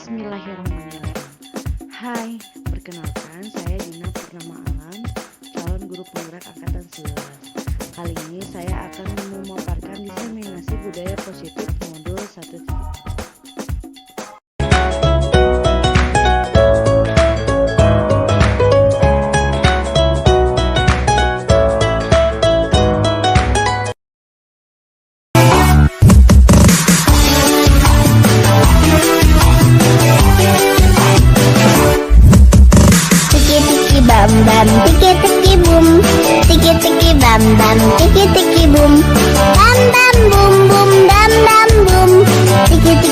Bismillahirrahmanirrahim. Hai, perkenalkan saya Dina Purnama Alam, calon guru penggerak angkatan 11. Kali ini saya akan memaparkan diseminasi budaya positif modul 1. Bam bam tiki tiki boom, tiki tiki bam bam tiki tiki boom, bam bam boom boom, bam bam boom, tiki tiki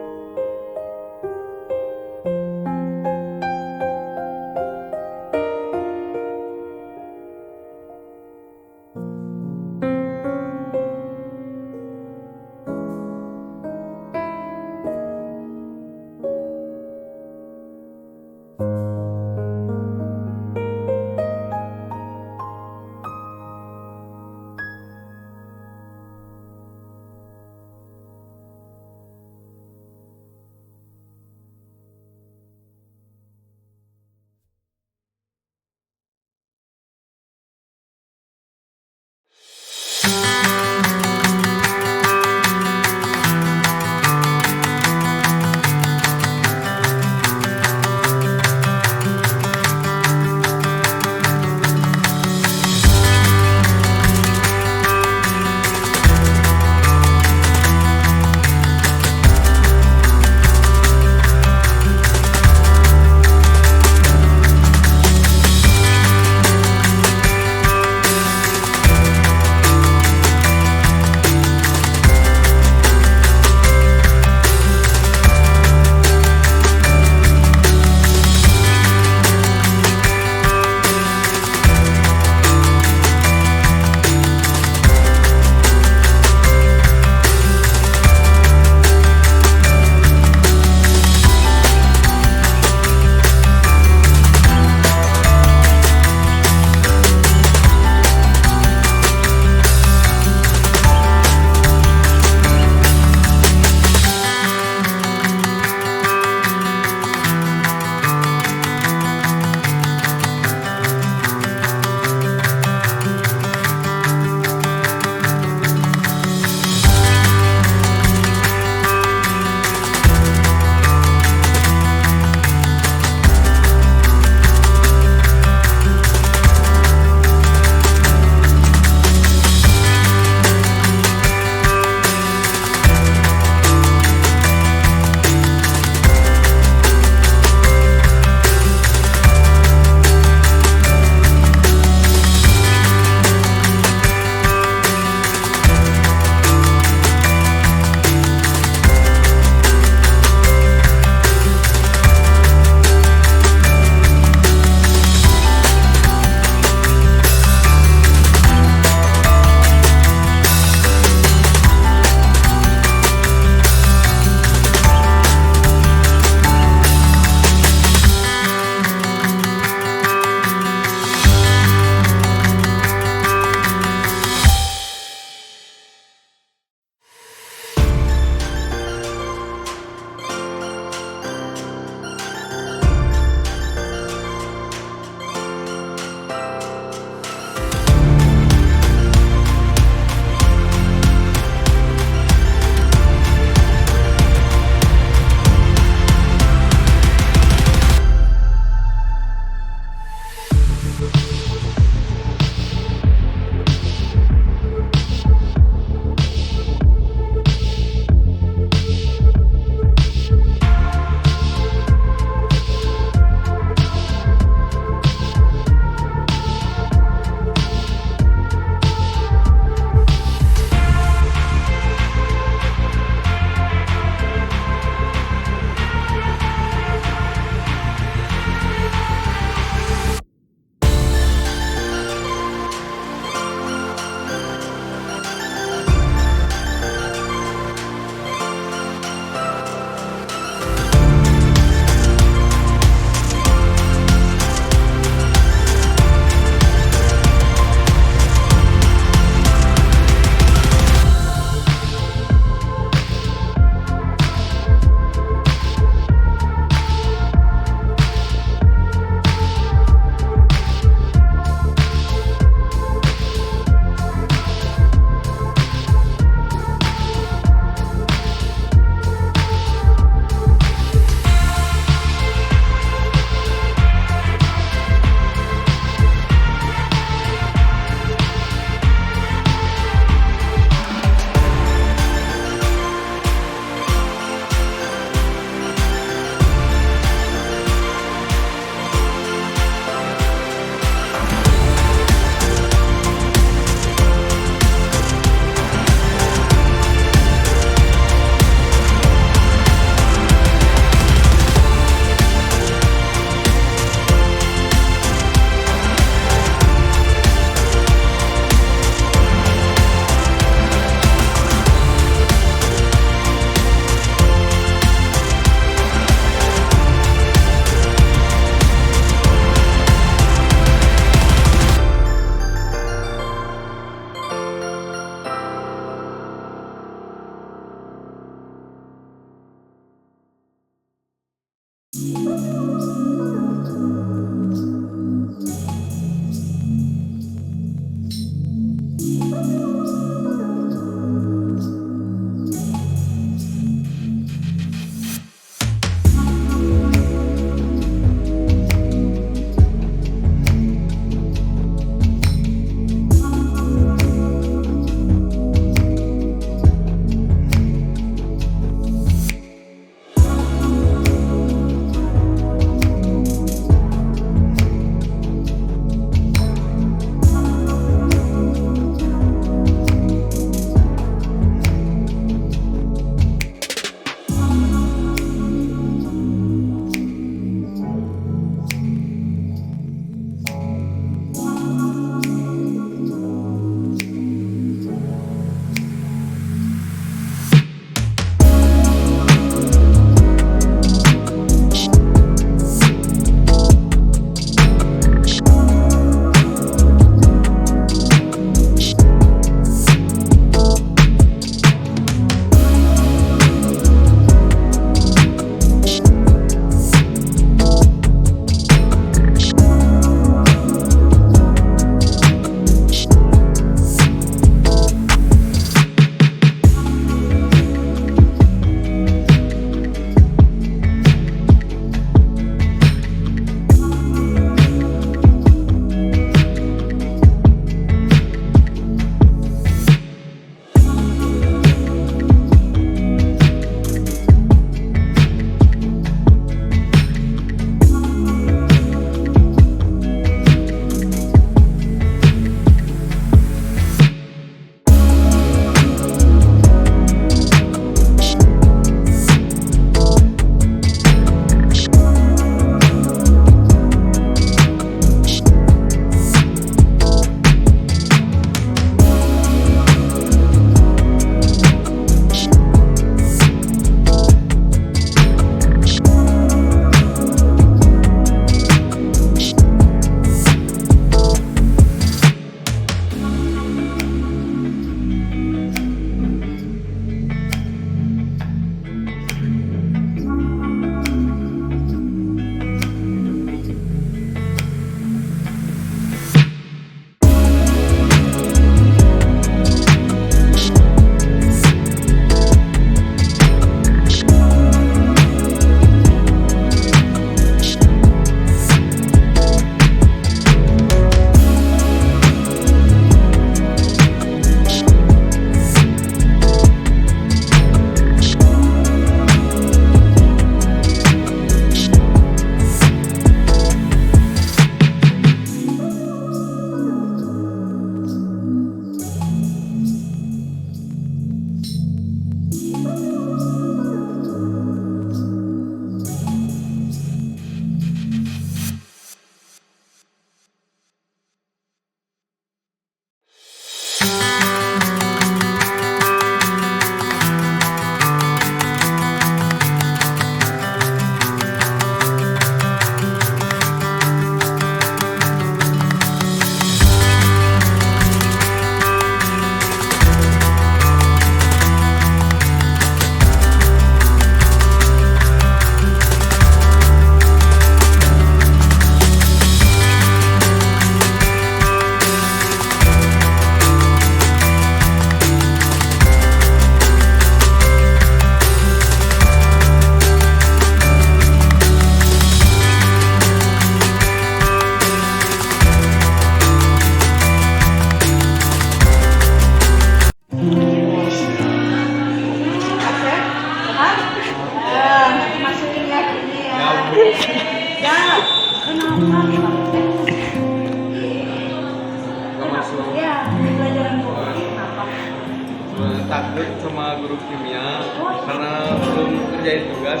takut sama guru kimia karena belum kerjain tugas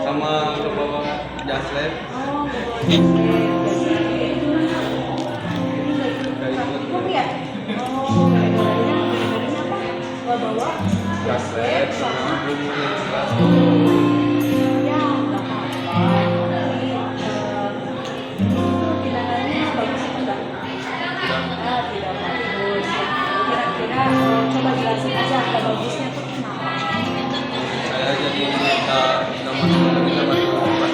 sama bawa jas lab. Jas lab sama belum kelas. Coba jelasin aja nggak bagusnya tuh kenapa? Saya jadi nggak masuk lagi sama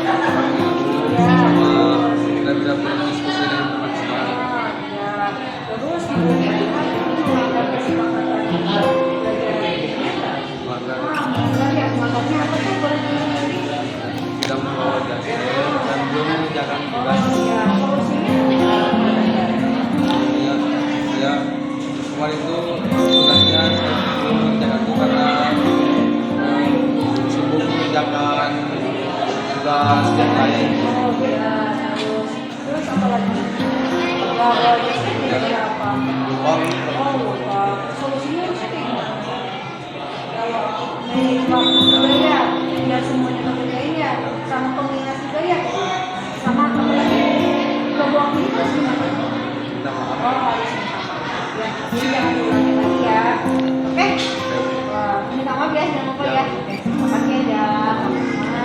tugas yang lain. Oh ya, terus apa lagi? Ya, belajar apa? Oh, Oh, lupa. Solusinya harusnya kayak gimana? Kalau manage waktu juga ya, biar semuanya ngerjain ya, sama komunikasi juga ya, sama apa lagi? Kalau buang ini terus gimana? minta maaf. Oh, harus minta maaf ya. Jadi jangan diulangi lagi ya. Oke? Wah, minta maaf ya, jangan lupa ya. Oke, makasih ya, sama-sama.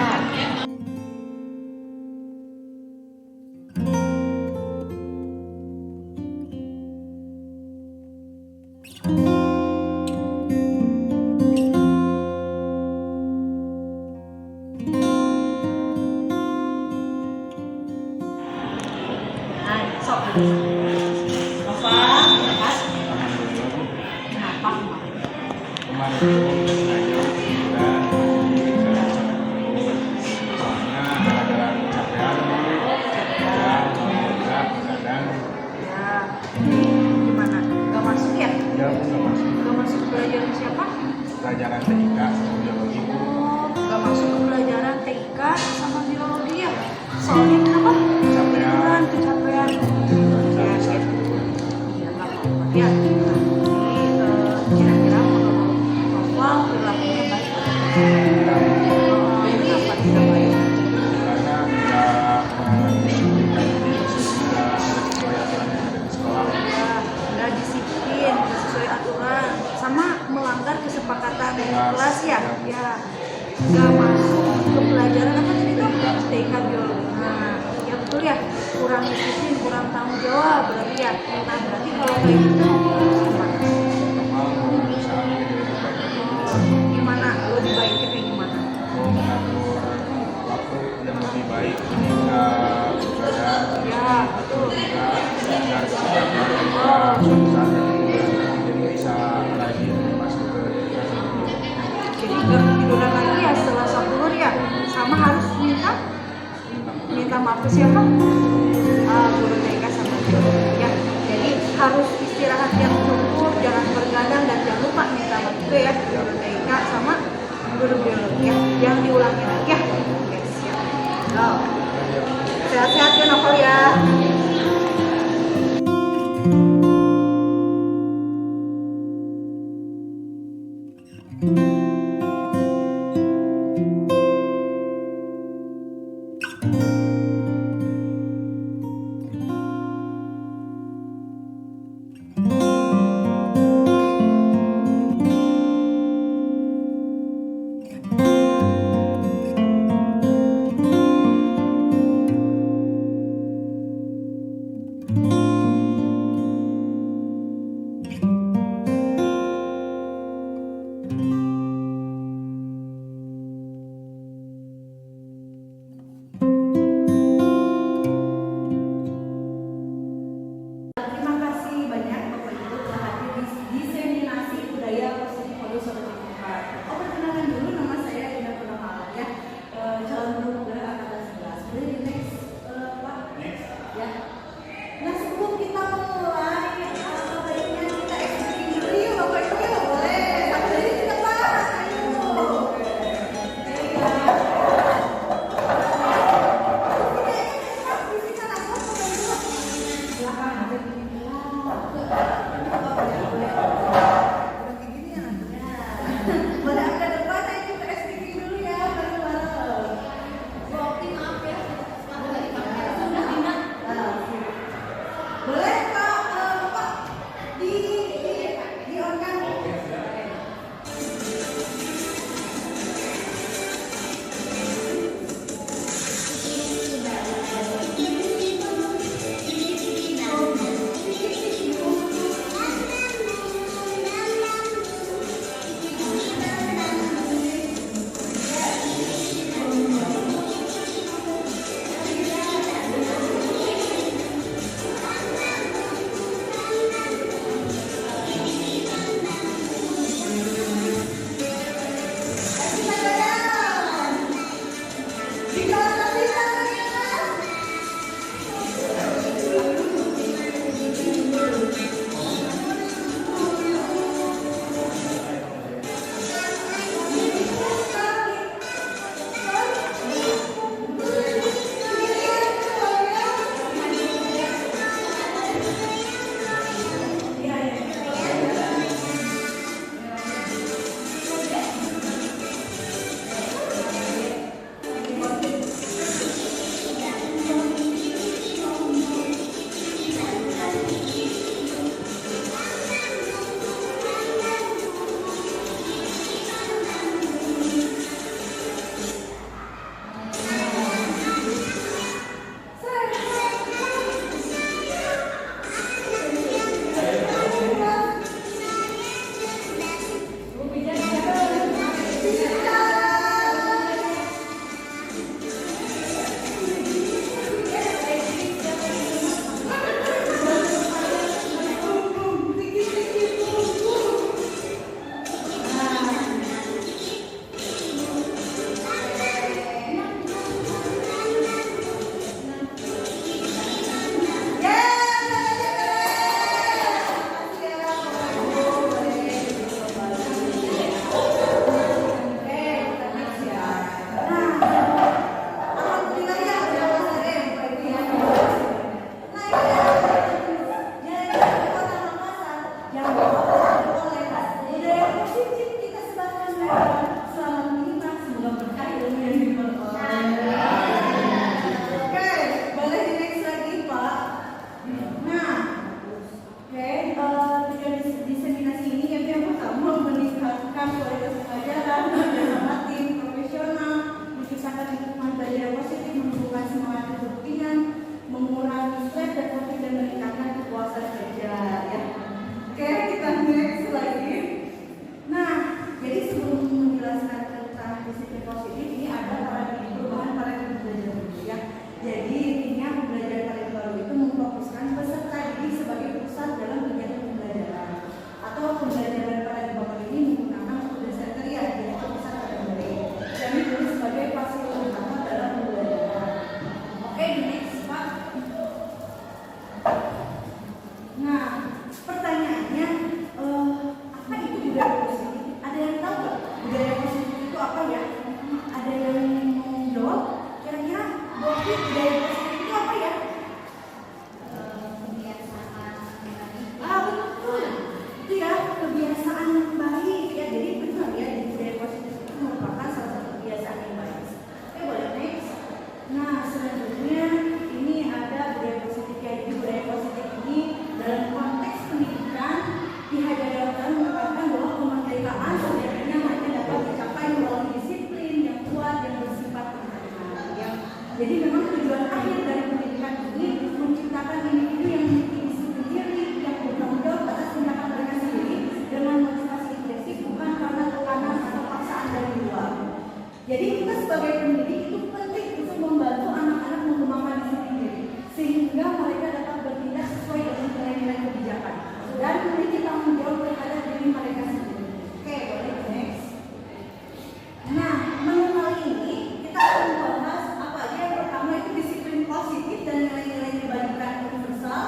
Nah, sok. Nova, Mas. Kenapa kemarin? Kemarin itu soalnya gara-gara kecapean dan berat badan Ya, gimana? Gak masuk ya? dia pun gak masuk Gak masuk pelajaran siapa? pelajaran TIK biologi. Oh, gak masuk ke pelajaran TIK sama biologi ya? Soalnya kenapa? Kecapean. Kecapean. Sampai Ya, saat itu ya gak apa-apa ya. Nanti kira-kira kalau novel perilakunya baik atau tidak? Oh, kenapa tidak baik? karena nggak mendisiplinkan diri sehingga sesuai aturan yang ada di sekolah. Ya, nggak disiplin, nggak sesuai aturan, sama melanggar kesepakatan kelas ya, ya, nggak masuk ke pelajaran apa tadi tuh TK biologi. Nah, ya betul ya, kurang disiplin, kurang tanggung jawab berarti ya. Nah, berarti kalau kayak gitu gimana? Mau berusaha menjadi lebih baik lagi, Gimana? Lebih baiknya kayak gimana? mau mengatur waktu yang lebih baik ketika beribadah Ya, atau juga agar kesehatan oh, saat itu jadi bisa rajin masuk ke kelas itu. jadi nggak ketiduran lagi ya setelah sahur ya, sama harus minta maaf ke siapa? Guru TK sama guru ya. Jadi harus istirahat yang cukup, jangan bergadang dan jangan lupa minta maaf juga ya guru TK sama guru biologi ya. Jangan diulangi lagi ya. Oke, siap. Oh. Sehat-sehat ya Novel ya. semangat kedisiplinan, mengurangi stres dan meningkatkan kepuasan kerja ya. Oke, kita next lagi. Nah, jadi sebelum menjelaskan tentang disiplin positif ini ada perubahan paradigma belajar dulu ya. Jadi intinya pembelajaran paradigma baru itu memfokuskan peserta didik sebagai pusat dalam kegiatan pembelajaran atau pembelajaran paradigma baru ini menggunakan metode sensoria jadi pusat pada murid dan ditulis sebagai fasilitas utama dalam pembelajaran. Oke, next Pak. Nah, pertanyaannya apa itu budaya positif? Ada yang tahu nggak budaya positif itu apa ya? Ada yang mau jawab? Kira-kira budaya positif itu apa ya? Kebiasaan Betul. Itu ya kebiasaan yang baik ya. Jadi benar ya, di budaya positif itu merupakan salah satu kebiasaan yang baik. Oke, boleh next. Nah, selanjutnya ini ada budaya positif ya. Jadi budaya positif ini dalam konteks pendidikan dihajarkan menekankan bahwa kemerdekaan sebenarnya hanya dapat dicapai melalui disiplin yang kuat yang bersifat internal ya. Jadi memang tujuan akhir dari pendidikan ini menciptakan individu yang memiliki disiplin diri, yang bertanggung jawab atas tindakan mereka sendiri dengan motivasi intrinsik bukan karena tekanan atau paksaan dari luar. Jadi kita sebagai pendidik itu penting untuk membantu anak-anak mengembangkan disiplin diri sehingga mereka dapat bertindak sesuai dengan nilai-nilai kebijakan dan memiliki tanggung jawab terhadap diri mereka sendiri. Oke, boleh next. Nah, mengenai ini kita akan membahas apa aja. Yang pertama itu disiplin positif dan nilai-nilai kebaikan universal.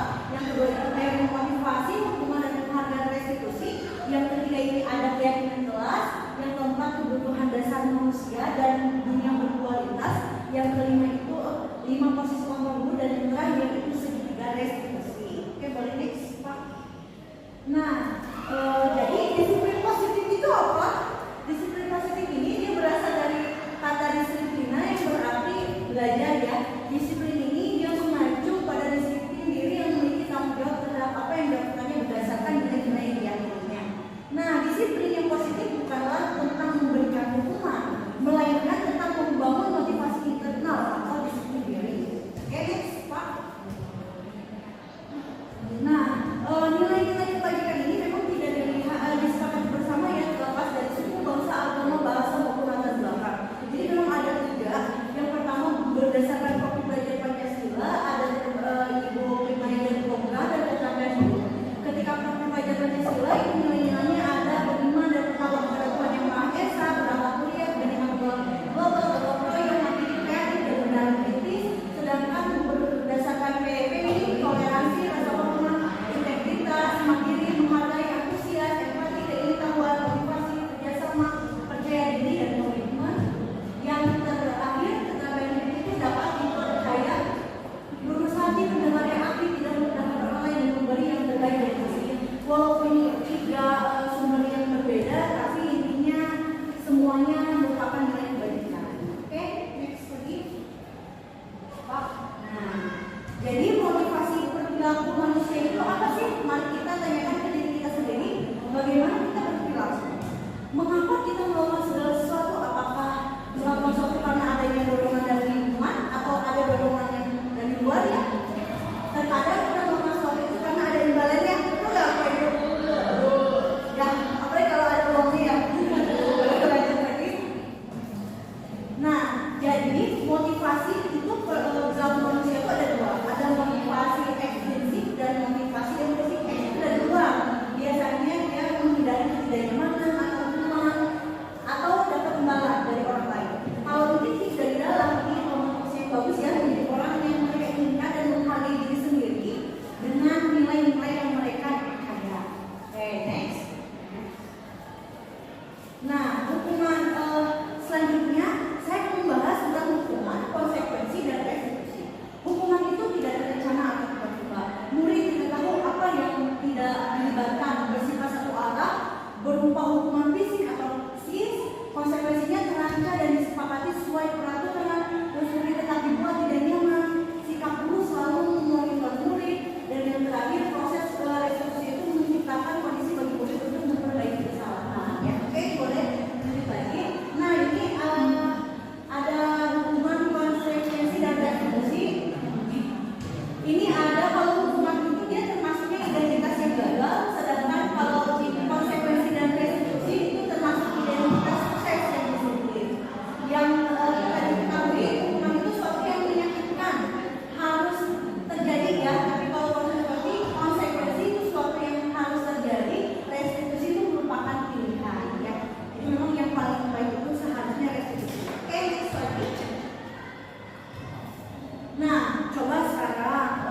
Nah, coba sekarang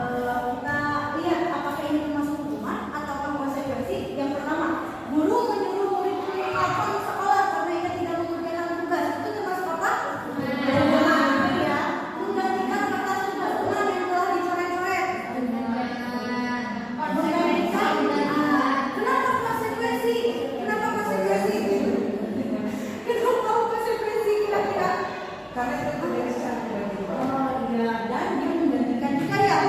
kita lihat apakah ini termasuk hukuman atau konsekuensi. Yang pertama, guru menyuruh murid-murid melakukan sekolah karena ia tidak mengerjakan tugas. Itu termasuk apa? Hukuman. Ya, menggantikan kertas tugas ulang yang telah dicoret-coret. Menggantikan. Kenapa konsekuensi? Kenapa konsekuensi? Kenapa konsekuensi kira-kira? Karena itu terjadi secara tiba-tiba. Oh iya, dan dia menggantikan juga ya.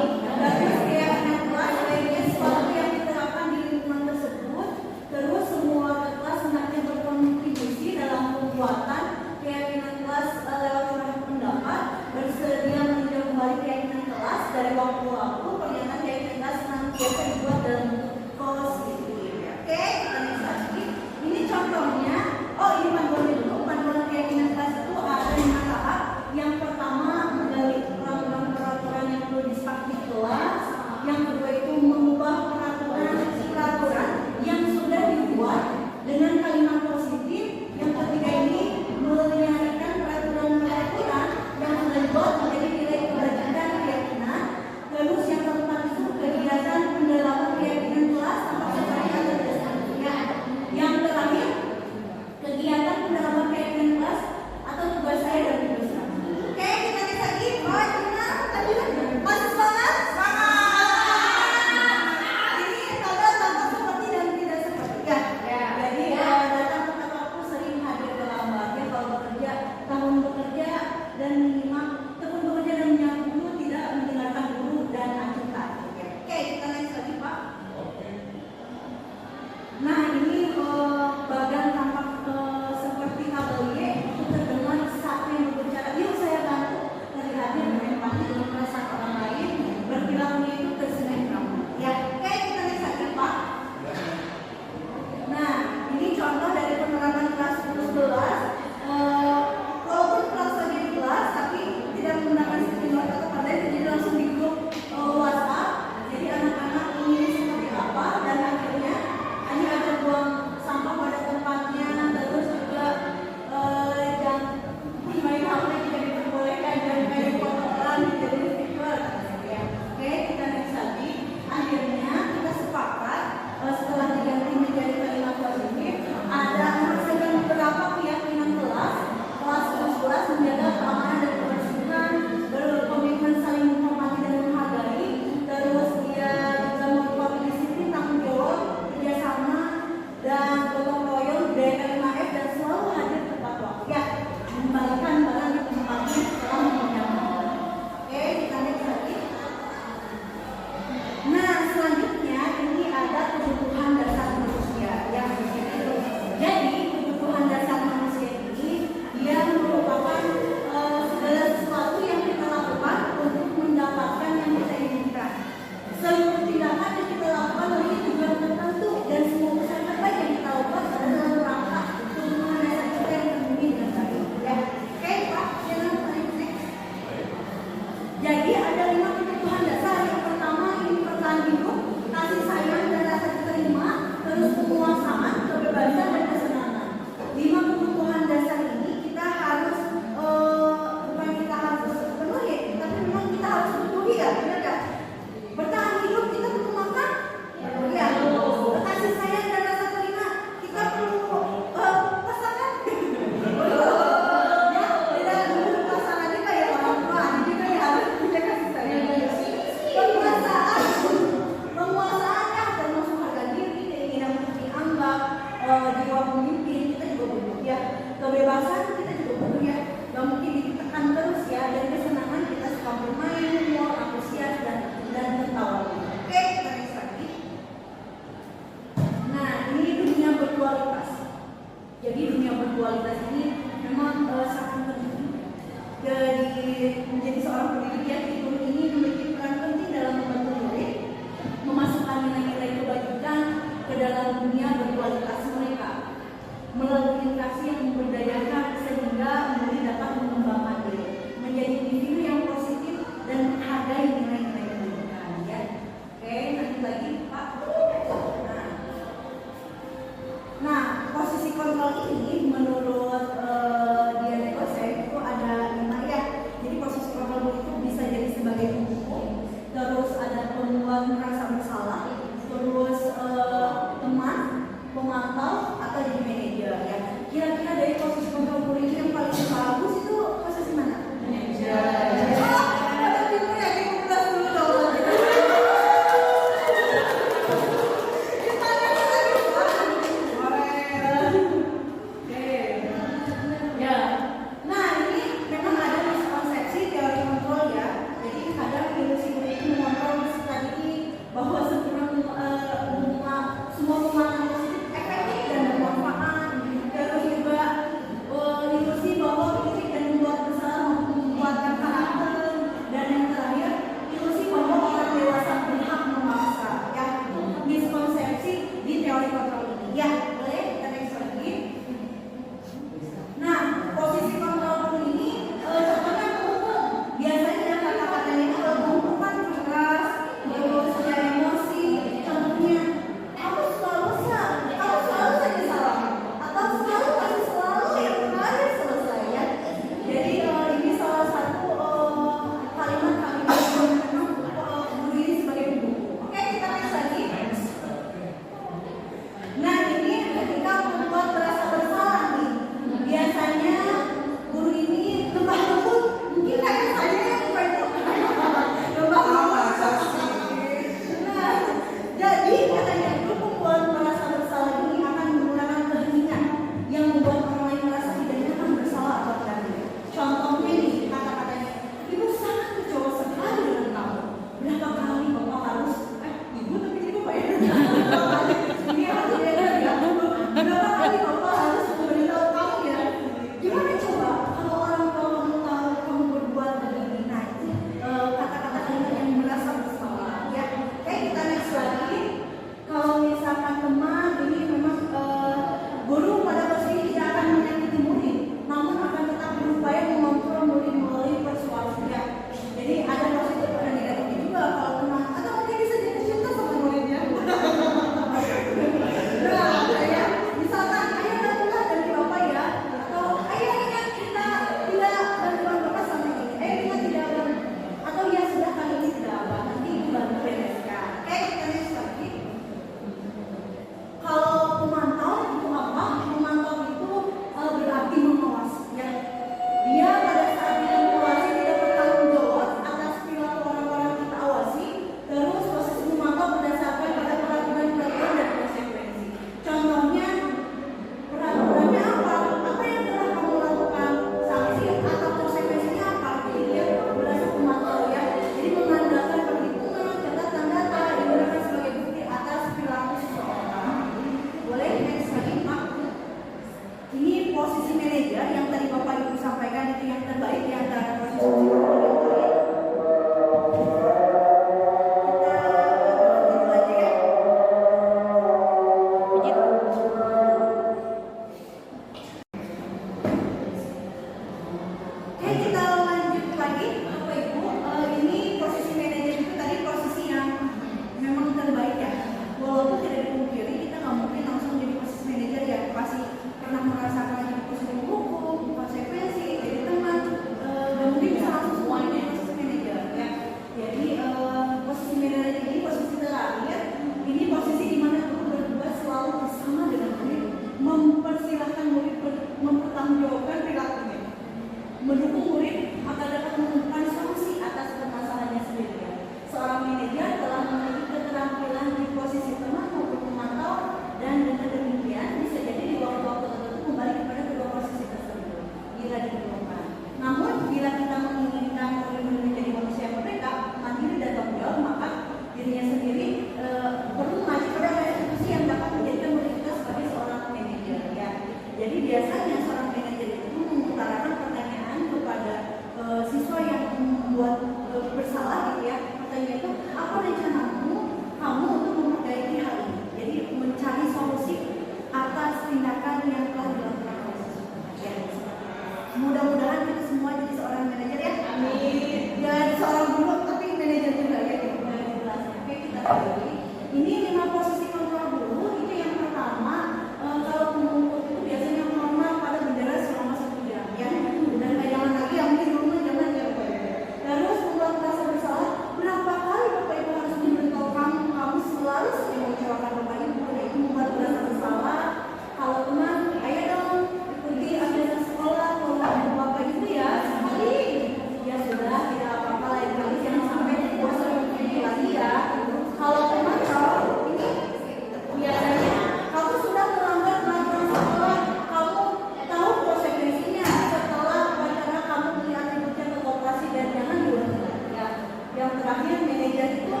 istilahnya manajer itu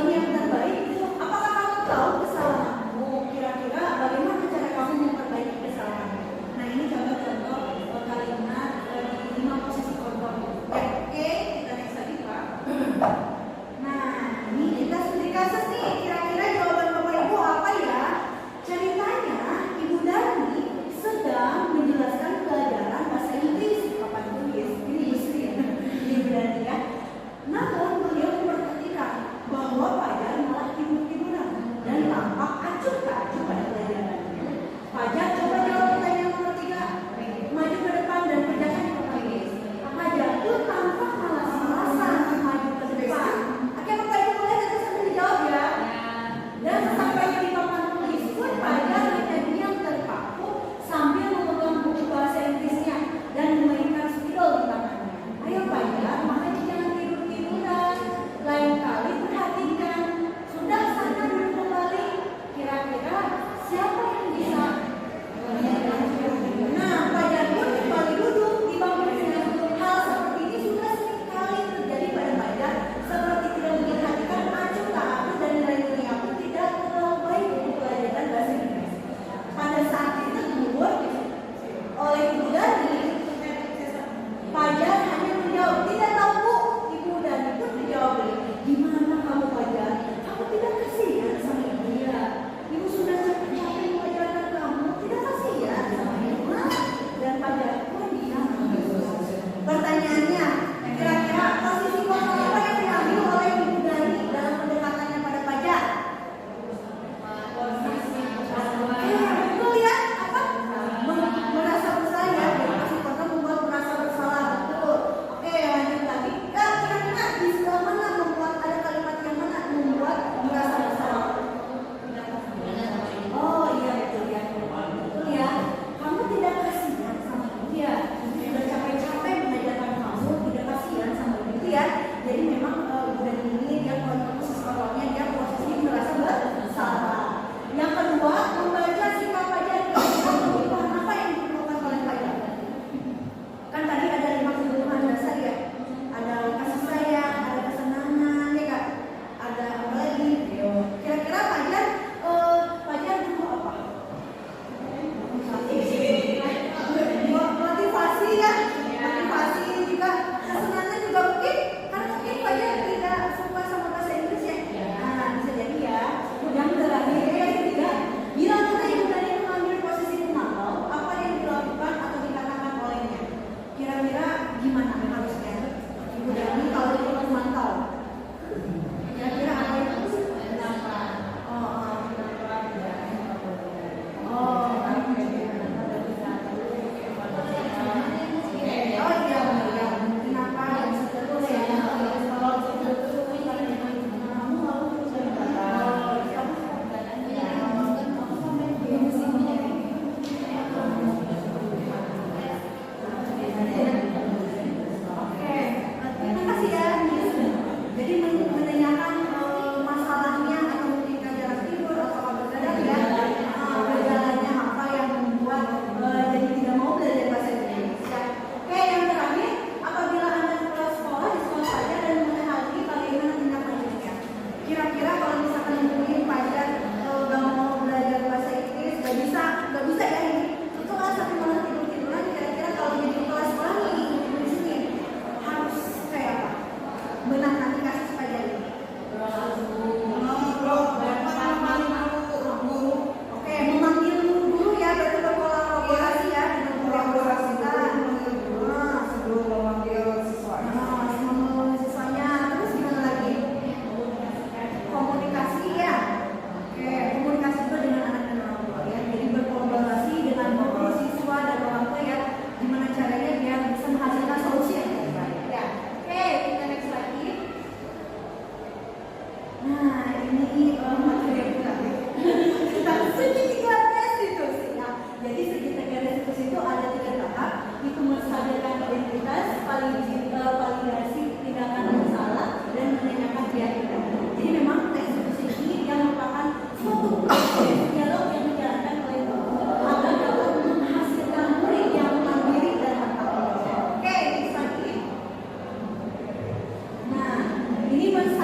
ini yang terbaik itu. Apakah kamu tahu kesalahanmu? Kira-kira bagaimana cara kamu memperbaiki kesalahanmu? Nah ini contoh-contoh kalimat di 5 posisi kontrol. Oke, kita next lagi Pak. Nah ini kita studi kasus nih. Kira-kira jawaban Bapak Ibu apa ya? Ceritanya Ibu Dani sedang menjelaskan pelajaran bahasa Inggris. Papan tulis ini Yusri ya, Ibu Dani ya. Namun beliau memperhatikan bahwa Pak Dani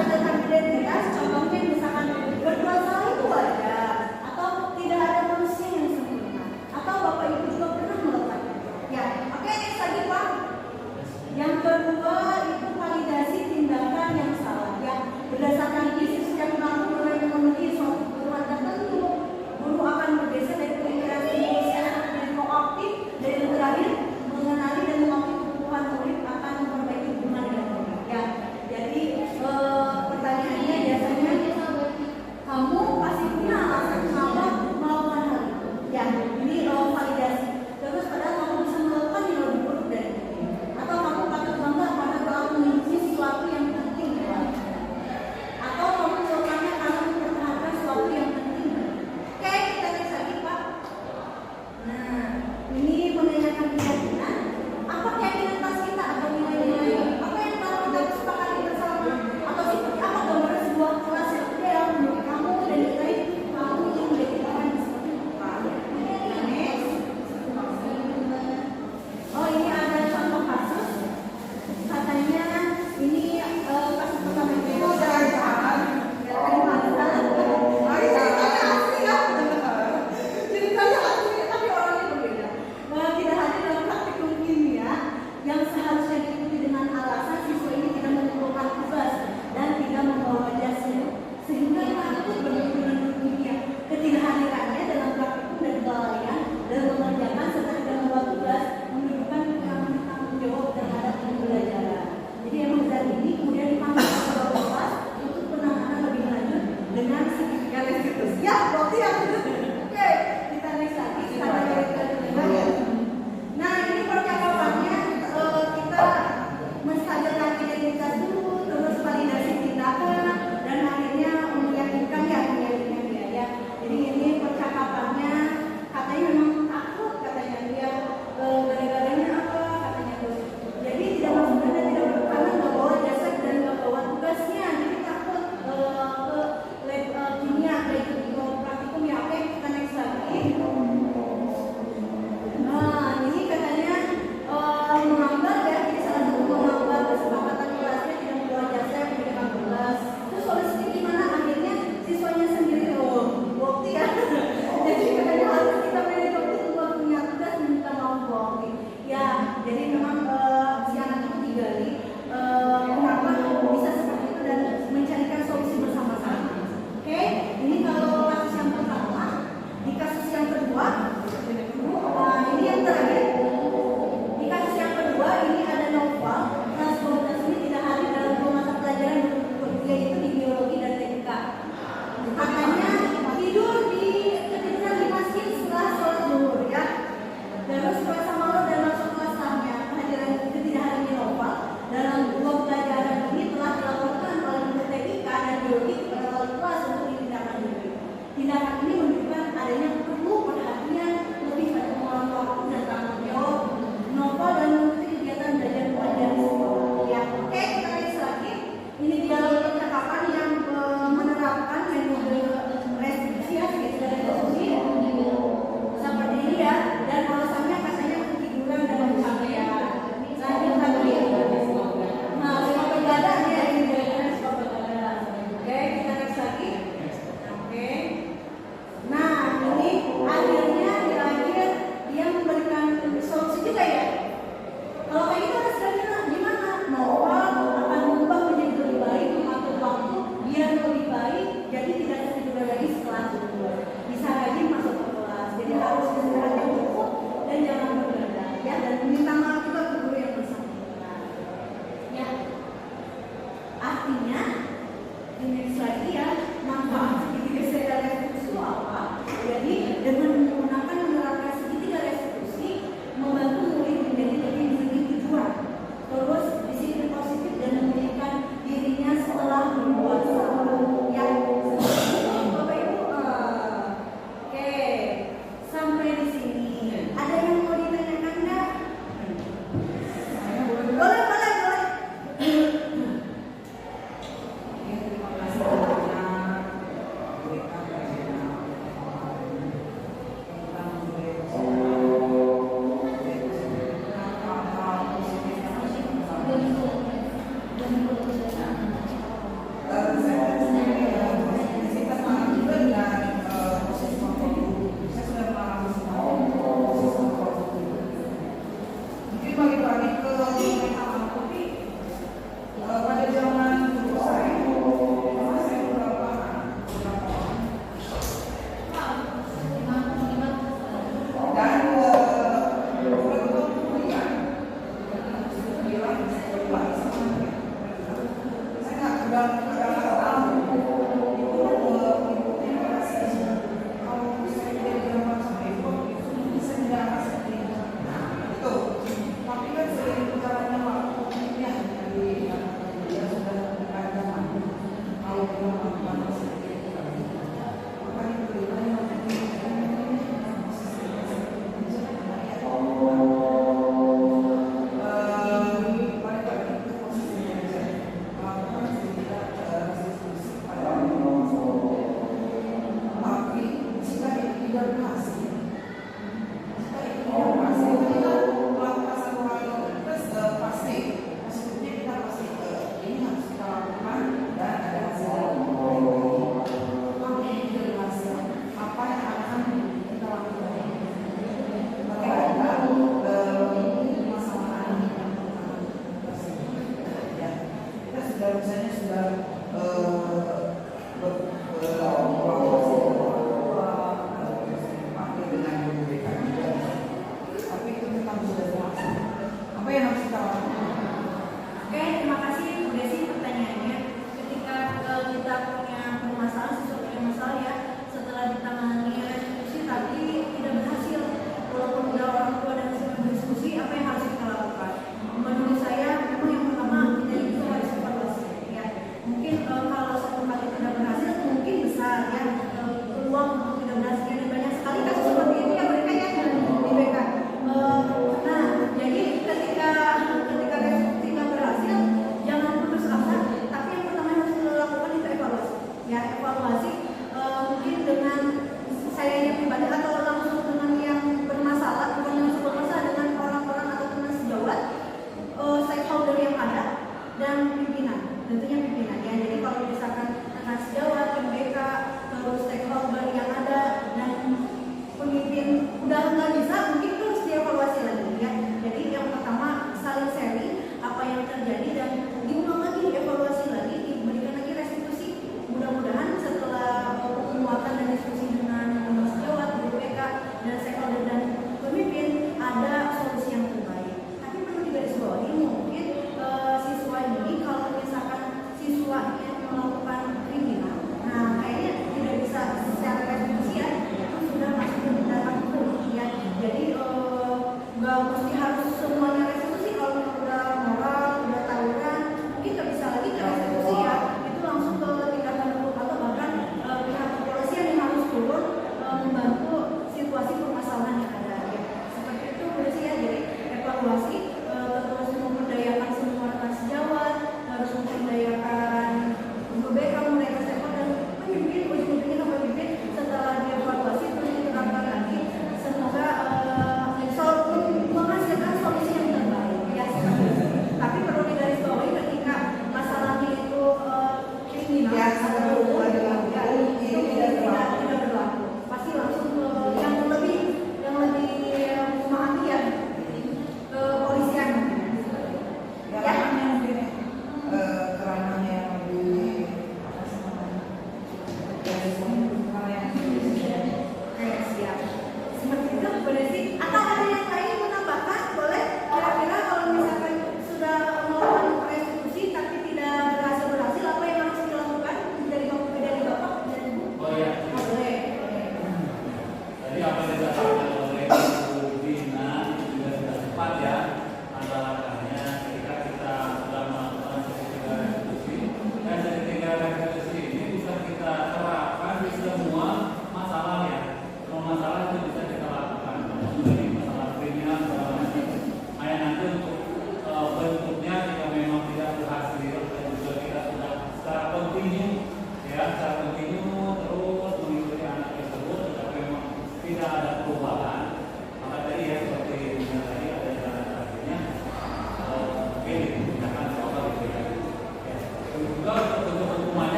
menstabilkan identitas, contohnya misalkan berdua salah itu wajar, atau tidak ada manusia yang sempurna, atau Bapak Ibu juga pernah melakukan. Ya, oke, next lagi Pak. Yang kedua itu validasi tindakan yang salah. Ya, berdasarkan isi setiap pelaku mulai memenuhi suatu kebutuhan tertentu, guru akan bergeser dari pemikiran stimulus menjadi proaktif, dan yang terakhir mengenali dan mengakui kebutuhan murid akan memperbaiki hubungan dengan murid. Ya, jadi pertanyaannya biasanya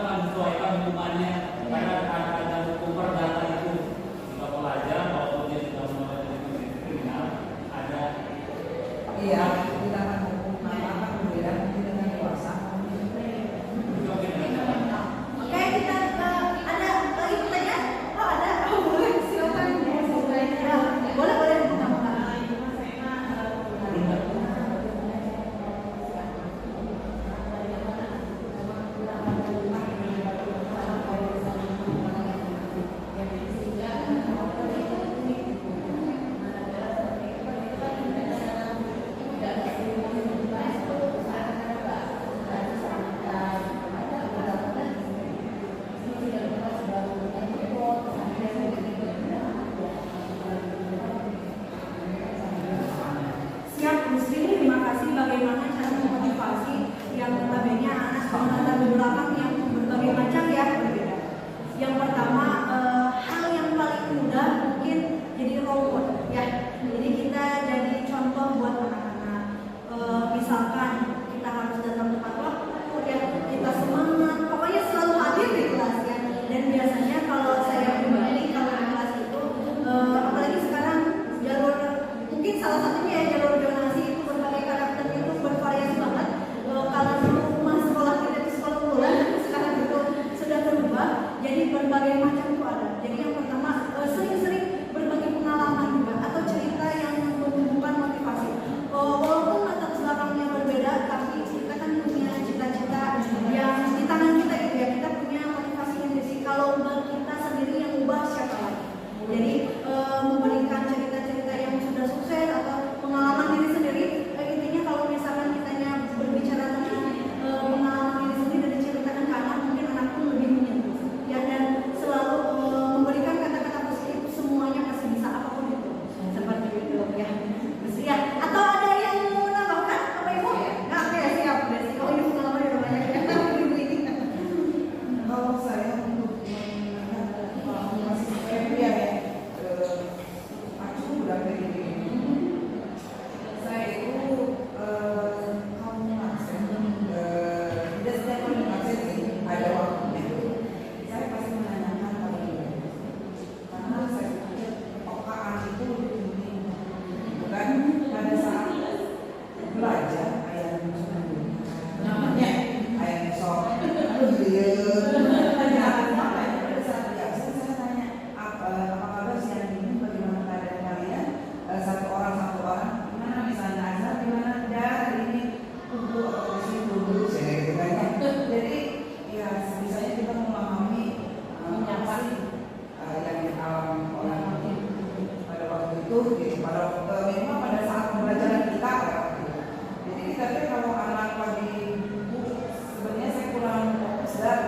menyesuaikan hukumannya karena ada hukum perdata itu jika pelajar walaupun dia sudah melakukan kriminal ada Iya, kita akan hukum akan berbeda mungkin dengan dewasa. Oke, kita ada lagi pertanyaan? Oh ada, boleh silakan. Boleh boleh pertama. Siap, Musri, terima kasih. Bagaimana cara memotivasi yang notabene anak dengan latar belakang yang berbagai macam ya berbeda. Yang pertama, hal yang paling mudah mungkin jadi role model ya. Jadi kita jadi contoh buat anak-anak. Misalkan kita harus datang tepat waktu ya, kita semangat, pokoknya selalu hadir di kelas ya. Dan biasanya kalau saya pribadi kalau di kelas itu, apalagi sekarang jalur mungkin salah satunya ya jalur donasi itu berbagai karakternya itu bervariasi banget. Kalau dulu rumah sekolah kita di sekolah unggulan, sekarang itu sudah berubah jadi berbagai macam itu ada. Jadi yang pertama sering-sering berbagi pengalaman juga atau cerita yang menumbuhkan motivasi. Walaupun latar belakangnya berbeda, tapi kita kan punya cita-cita yang di tangan kita gitu ya. Kita punya motivasi yang sendiri. Kalau kita sendiri yang ubah siapa lagi? Jadi memberikan cerita-cerita yang sudah sukses atau pengalaman diri sendiri. Intinya kalau misalkan kitanya berbicara tentang pengalaman diri sendiri dan diceritakan ke anak, mungkin anak pun lebih menyentuh. Ya dan selalu memberikan kata-kata positif, semuanya pasti bisa apapun itu. Seperti itu ya. Ya. Atau ada yang mau menambahkan apa ibu? Nah, oke siap. Kalau ini pengalaman udah banyak ya. Ibu ini. Kalau saya untuk masih FBI ya, aku udah dari saya itu kamu absen, tidak setiap kali absen sih ada waktunya. Saya pasti menanyakan hal ini karena saya pikir pekaan itu penting, bukan pada saat belajar ayam namanya ayam sok, aduh dia. Pada saat di absen saya tanya apa kabar siang ini, bagaimana keadaan kalian, satu orang gimana misalnya Azhar gimana hari ini kumpul atau di sini dulu saya gitu kan ya. Jadi ya sebisanya kita memahami apa sih yang dialami orang pada waktu itu gitu, pada memang pada saat pembelajaran kita pada waktu itu. Jadi kita tuh kalau anak lagi sebenarnya saya kurang fokus dan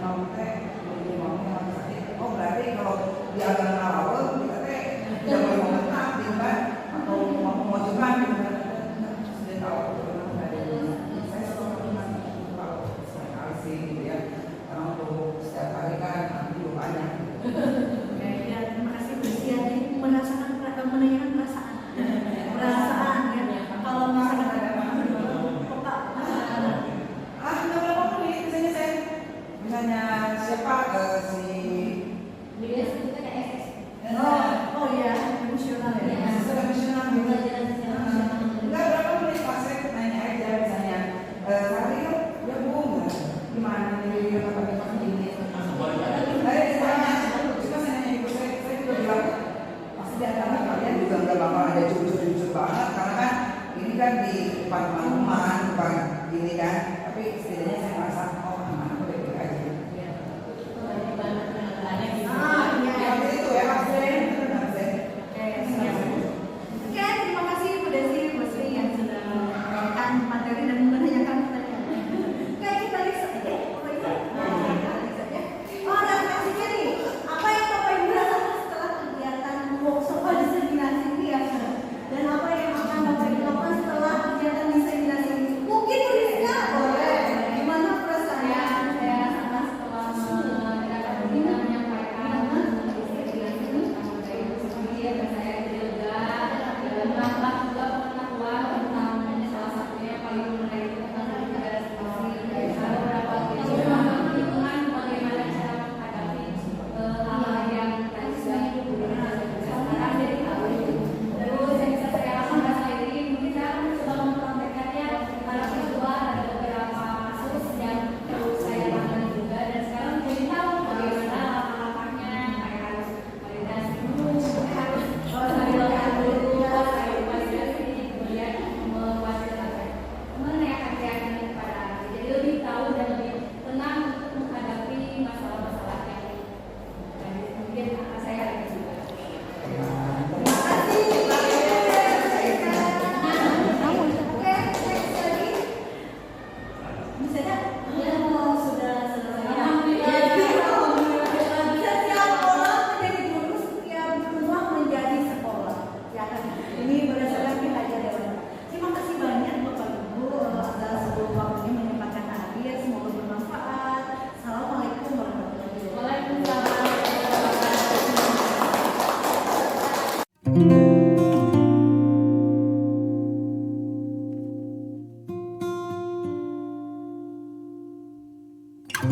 mau teh jadi mau sakit. Oh berarti kalau di agama awal kita teh tidak boleh komentar gitu kan atau mau cuman gitu kan sudah tahu saya selalu tahu sekali sih gitu ya karena untuk setiap hari kan nanti banyak. Ya, terima kasih Bersih ya. Jadi merasakan menanyakan perasaan ya. Kalau misalkan ada Nggak berapa menit misalnya saya misalnya siapa si oh iya emosional ya. sudah misalnya nggak berapa menit pas saya nanya aja misalnya hari ya bu gimana nih apa ini cuma saya nanya ibu saya juga bilang pasti di antara kalian juga nggak bakal ada jujur banget karena kan ini kan di depan teman-teman bukan ini kan tapi setidaknya saya merasa oh anak aku baik-baik aja. Seperti itu ya Mas Ben. Oke, terima kasih Bu Desi, Bu Sri yang sudah memberikan materi dan menanyakan pertanyaan. Oke, kita lihat ya. Oh, ada reaksinya nih. Apa yang Bapak Ibu rasakan setelah kegiatan workshop diseminasi ini ya? Dan apa yang akan Bapak Ibu lakukan setelah kegiatan diseminasi ini? Mungkin tulisnya boleh. Gimana perasaannya? Saya sangat setelah kita menyampaikan diseminasi ini dan saya juga menambah juga pengetahuan tentang salah satunya paling menarik tentang negara situasi dari beberapa kegiatan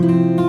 Thank you.